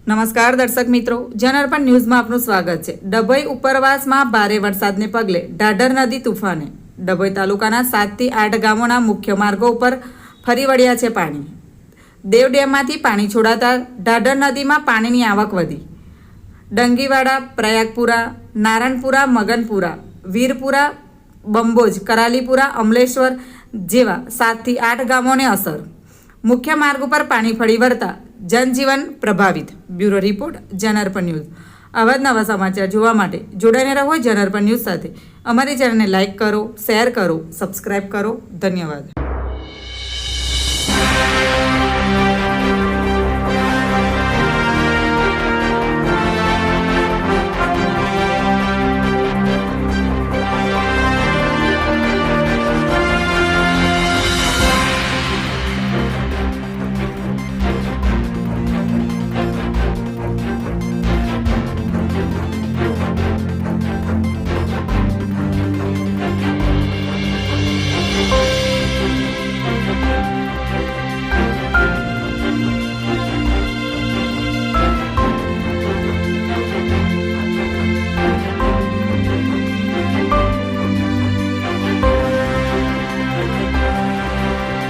નમસ્કાર દર્શક મિત્રો, જનઅર્પણ ન્યૂઝમાં આપનું સ્વાગત છે। ડભોઈ ઉપરવાસમાં ભારે વરસાદને પગલે ઢાઢર નદી તૂફાને। ડભોઈ તાલુકાના 7 થી 8 ગામોના મુખ્ય માર્ગો ઉપર ફરી વળ્યા છે પાણી। દેવ ડેમમાંથી પાણી છોડાતા ઢાઢર નદીમાં પાણીની આવક વધી। ડંગીવાડા, પ્રયાગપુરા, નારણપુરા, મગનપુરા, વીરપુરા, બંબોજ, કરાલીપુરા, અમલેશ્વર જેવા 7 થી 8 ગામોને અસર। મુખ્ય માર્ગ ઉપર પાણી ફરી વળતા જનજીવન પ્રભાવિત। Bureau report, Janarpan news. આવા જ નવા સમાચાર જોવા માટે જોડાઈને રહો જનઅર્પણ ન્યૂઝ સાથે। અમારી ચેનલને લાઇક કરો, શેર કરો, સબસ્ક્રાઇબ કરો। ધન્યવાદ।